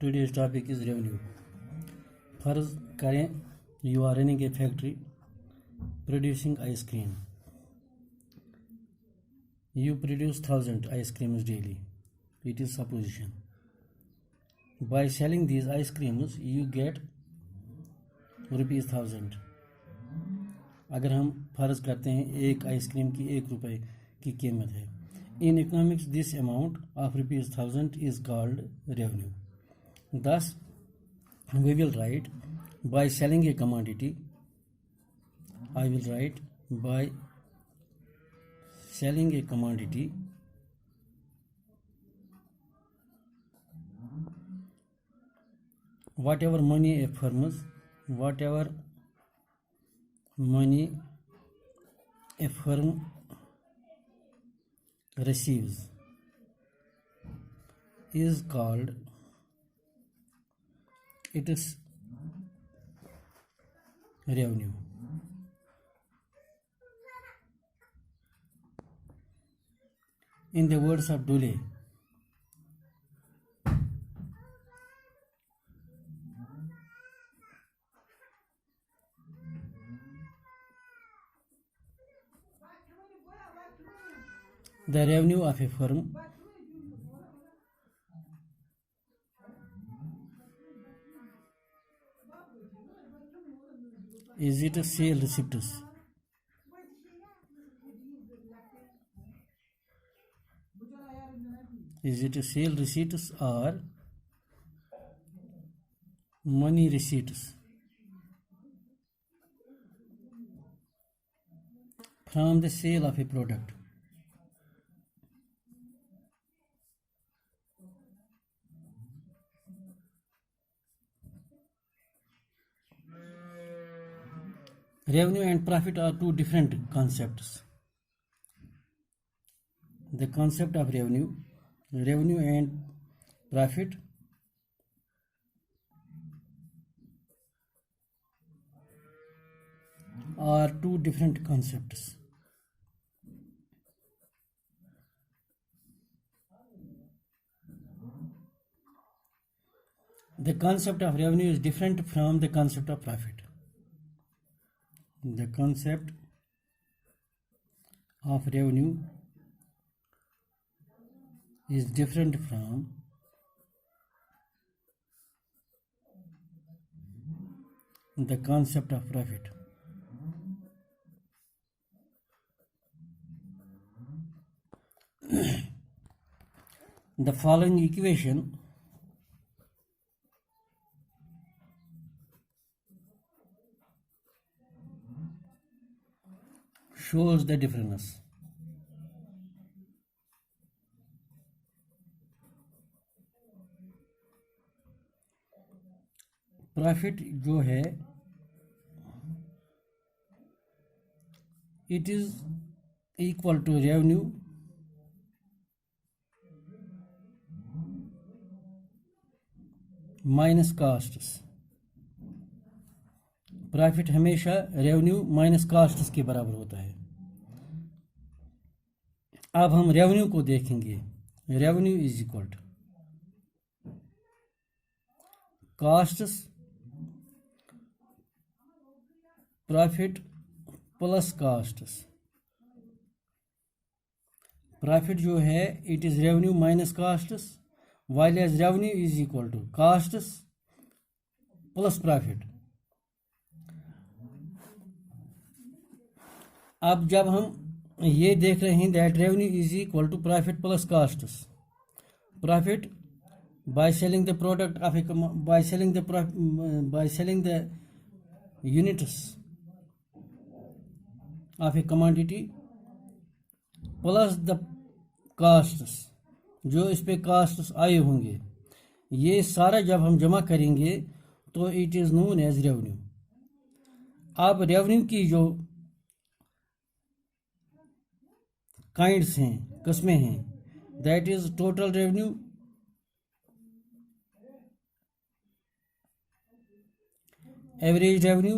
Today's topic is revenue. फर्ज करें you are running a factory producing ice cream. You produce 1,000 ice creams daily. It is supposition. By selling these ice creams, you get ₹1,000. अगर हम फर्ज करते हैं एक ice cream की ₹1 की कीमत है. In economics, this amount of ₹1,000 is called revenue. Thus, we will write by selling a commodity. I will write by selling a commodity whatever money a firm receives is called its revenue. In the words of Dole, the revenue of a firm is its sale receipts. Is it sale receipts or money receipts from the sale of a product? Revenue and profit are two different concepts. The concept of revenue and profit are two different concepts. The concept of revenue is different from the concept of profit. The concept of revenue is different from the concept of profit. The following equation shows the difference. Profit जो है it is equal to revenue minus costs. Profit हमेशा revenue minus costs के बराबर होता है. अब हम revenue को देखेंगे. Revenue is equal to costs profit plus costs. Profit जो है it is revenue minus costs, while as revenue is equal to costs plus profit. अब जब हम ये देख रहे हैं that revenue is equal to profit plus costs. Profit by selling the product of a by selling the units of a commodity plus the costs, जो इस पे कास्ट्स आए होंगे, ये सारा जब हम जमा करेंगे तो it is known as revenue. अब रेवेन्यू की जो काइंड्स हैं, किस्में हैं, that is total revenue, average revenue,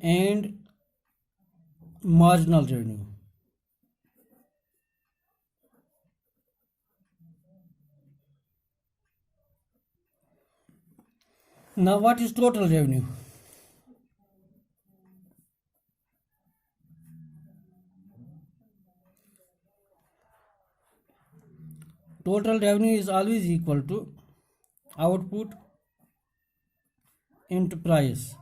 and marginal revenue. Now what is total revenue? Total revenue is always equal to output into price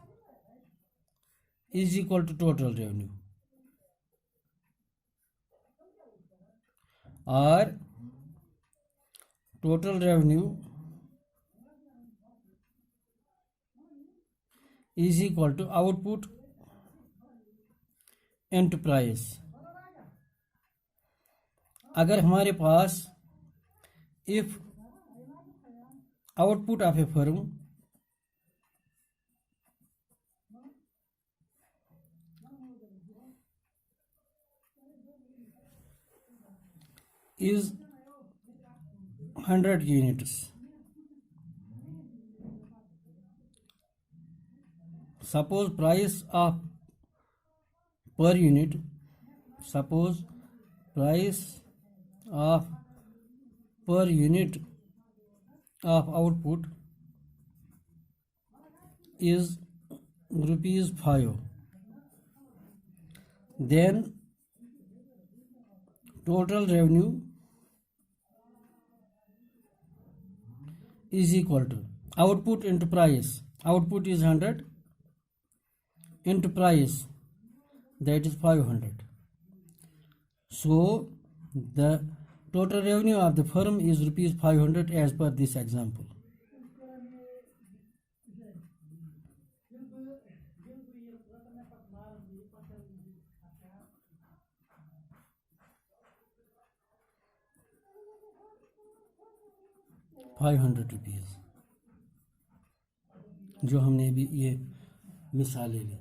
is equal to total revenue, or total revenue is equal to output into price. अगर हमारे पास if output of a firm is 100 units, suppose price of per unit, suppose price of per unit of output is rupees 5, then total revenue is equal to output into price. Output is 100 into price, that is 500. So the total revenue of the firm is rupees 500 as per this example. ₹500 जो हमने भी ये मिसालें ली.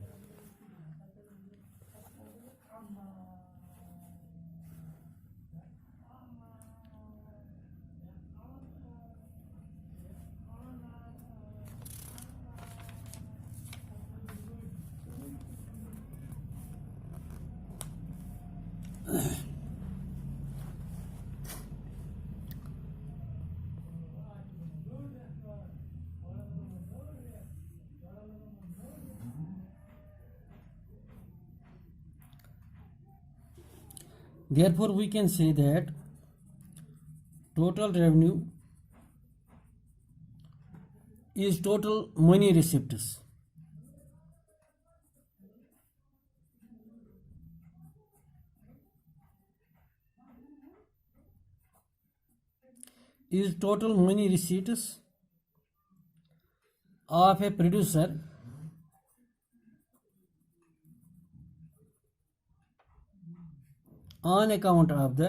Therefore, we can say that total revenue is total money receipts. Is total money receipts of a producer on account of the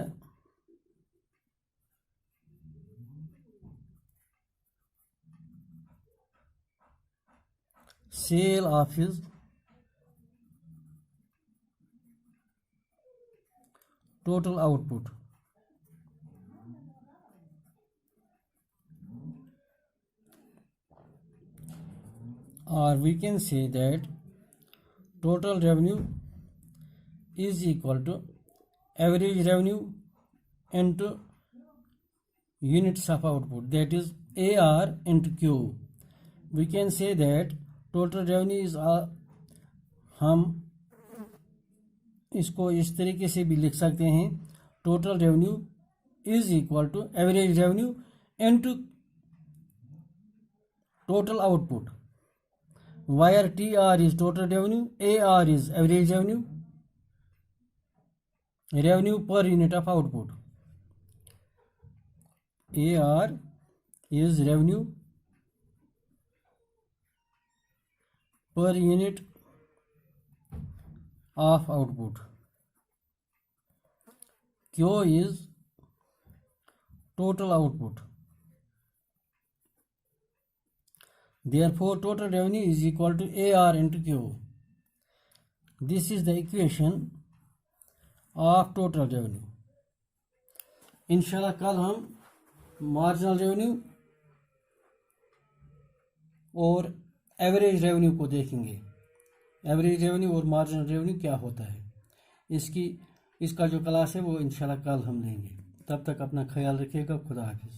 sale of his total output. Or we can say that total revenue is equal to average revenue into units of output, that is AR into Q. We can say that total revenue is हम इसको इस तरीके से भी लिख सकते हैं, total revenue is equal to average revenue into total output, where TR is total revenue, AR is average revenue, revenue per unit of output. AR is revenue per unit of output. Q is total output. Therefore, total revenue is equal to AR into Q. This is the equation of total revenue. इंशाल्लाह कल हम marginal revenue और average revenue को देखेंगे. Average revenue और marginal revenue क्या होता है, इसका जो क्लास है वो इंशाल्लाह कल हम लेंगे. तब तक अपना ख्याल रखिएगा. खुदा हाफिज़.